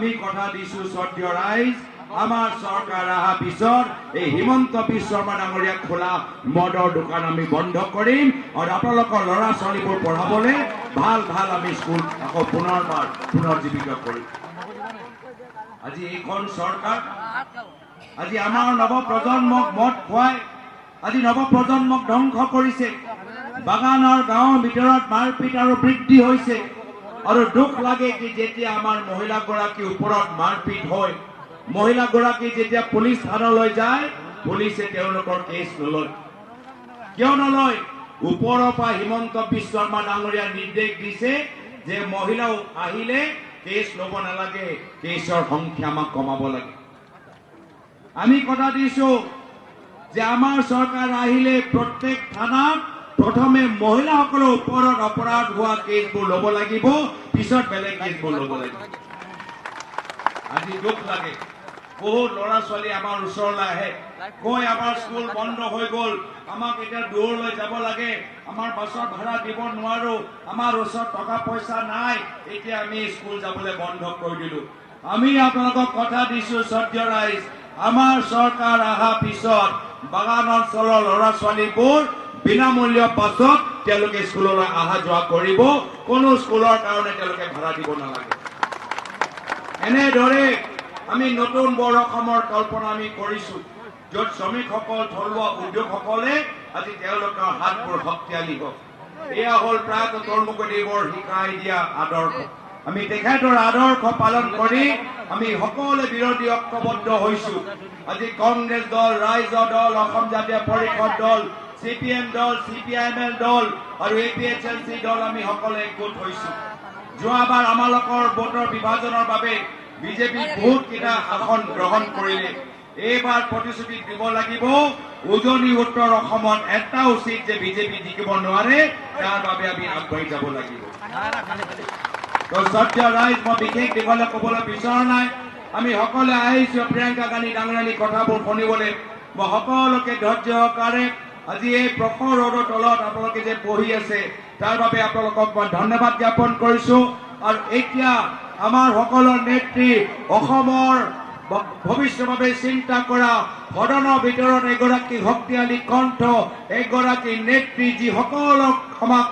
আমি কথা দিছো শ্ৰদ্ধেয় ৰাইজ, আমাৰ চৰকাৰ অহা পিছত এই হিমন্ত বিশ্ব শৰ্মা ডাঙৰীয়া খোলা মদৰ দোকান আমি বন্ধ কৰিম আৰু আপোনালোকৰ ল'ৰা ছোৱালীবোৰ পঢ়াবলৈ ভাল ভাল আমি স্কুল আকৌ পুনৰ্জীৱিত কৰিম। আজি এইখন চৰকাৰ আজি আমাৰ নৱপ্ৰজন্মক মদ খুৱাই আজি নৱপ্ৰজন্মক ধ্বংস কৰিছে। বাগানৰ গাঁৱৰ ভিতৰত মাৰপিট আৰু বৃদ্ধি হৈছে আৰু দুখ লাগে কি যেতিয়া আমাৰ মহিলাগৰাকীৰ ওপৰত মাৰপিট হয়, মহিলাগৰাকী যেতিয়া পুলিচ থানালৈ যায়, পুলিচে তেওঁলোকৰ কেছ নলয়। কিয় নলয়? ওপৰৰ পৰা হিমন্ত বিশ্ব শৰ্মা ডাঙৰীয়া নিৰ্দেশ দিছে যে মহিলা আহিলে কেছ ল'ব নালাগে, কেছৰ সংখ্যা আমাক কমাব লাগে। আমি কথা দিছো যে আমাৰ চৰকাৰ আহিলে প্ৰত্যেক থানাত প্ৰথমে মহিলাসকলৰ ওপৰত অপৰাধ হোৱা কেছবোৰ ল'ব লাগিব, পিছত বেলেগ কেছবোৰ ল'ব লাগিব। আজি দুখ লাগে বহুত ল'ৰা ছোৱালী আমাৰ ওচৰলৈ আহে, কৈ আমাৰ স্কুল বন্ধ হৈ গ'ল, আমাক এতিয়া দূৰলৈ যাব লাগে, আমাৰ বাছৰ ভাড়া দিব নোৱাৰো, আমাৰ ওচৰত টকা পইচা নাই, এতিয়া আমি স্কুল যাবলৈ বন্ধ কৰি দিলো। আমি আপোনালোকক কথা দিছো শ্ৰদ্ধেয় ৰাইজ, আমাৰ চৰকাৰ অহা পিছত বাগান অঞ্চলৰ ল'ৰা ছোৱালীবোৰ বিনামূল্য বাছত তেওঁলোকে স্কুললৈ অহা যোৱা কৰিব, কোনো স্কুলৰ কাৰণে তেওঁলোকে ভাড়া দিব নালাগে। এনেদৰে আমি নতুন বৰ অসমৰ কল্পনা আমি কৰিছো, য'ত শ্ৰমিকসকল থলুৱা উদ্যোগসকলে আজি তেওঁলোকৰ হাতবোৰ শক্তিশালী হওক। এয়া হ'ল প্ৰায় তৰুণমুখদেৱৰ শিকাই দিয়া আদৰ্শ। আমি তেখেতৰ আদৰ্শ পালন কৰি আমি সকলোৱে বিৰোধী ঐক্যবদ্ধ হৈছো। আজি কংগ্ৰেছ দল, ৰাইজৰ দল, অসম জাতীয় পৰিষদ দল, CPM দল, CPIML দল আৰু APHLC দল আমি সকলোৱে একগোট হৈছো। যোৱাবাৰ আমালোকৰ ভোটৰ বিভাজনৰ বাবে বিজেপি বহুত কেইটা আসন গ্ৰহণ কৰিলে। এইবাৰ প্ৰতিশ্ৰুতি দিব লাগিব, উজনি উত্তৰ অসমত এটাও চিট যে বিজেপি জিকিব নোৱাৰে, তাৰ বাবে আমি আগবাঢ়ি যাব লাগিব। শ্ৰদ্ধেয় ৰাইজ, মই বিশেষ দীঘলে ক'বলৈ বিচৰা নাই। আমি সকলোৱে আহিছো প্ৰিয়ংকা গান্ধী ডাঙৰীয়ানীৰ কথাবোৰ শুনিবলৈ। মই সকলোকে ধৈৰ্য সহকাৰে আজি এই প্ৰখৰ ৰ'দৰ তলত আপোনালোকে যে বহি আছে তাৰ বাবে আপোনালোকক মই ধন্যবাদ জ্ঞাপন কৰিছো। আৰু এতিয়া আমাৰ সকলৰ নেত্ৰী, অসমৰ ভৱিষ্যতৰ বাবে চিন্তা কৰা সদনৰ ভিতৰত এগৰাকী শক্তিশালী কণ্ঠ, এগৰাকী নেত্ৰী যিসকলক আমাক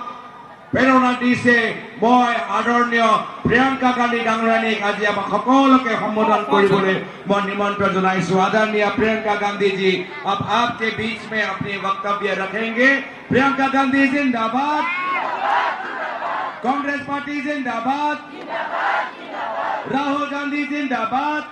প্ৰেৰণা দিছে, মই আদৰণীয় প্ৰিয়ংকা গান্ধী ডাঙৰীয়ানীক আজি আমাক সকলোকে সম্বোধন কৰিবলৈ মই নিমন্ত্ৰণ জনাইছো। आदरणीय प्रियंका गांधी जी, अब आपके बीच में अपने वक्तव्य रखेंगे। प्रियंका गांधी जिंदाबाद, कांग्रेस पार्टी जिंदाबाद, राहुल गांधी जिंदाबाद।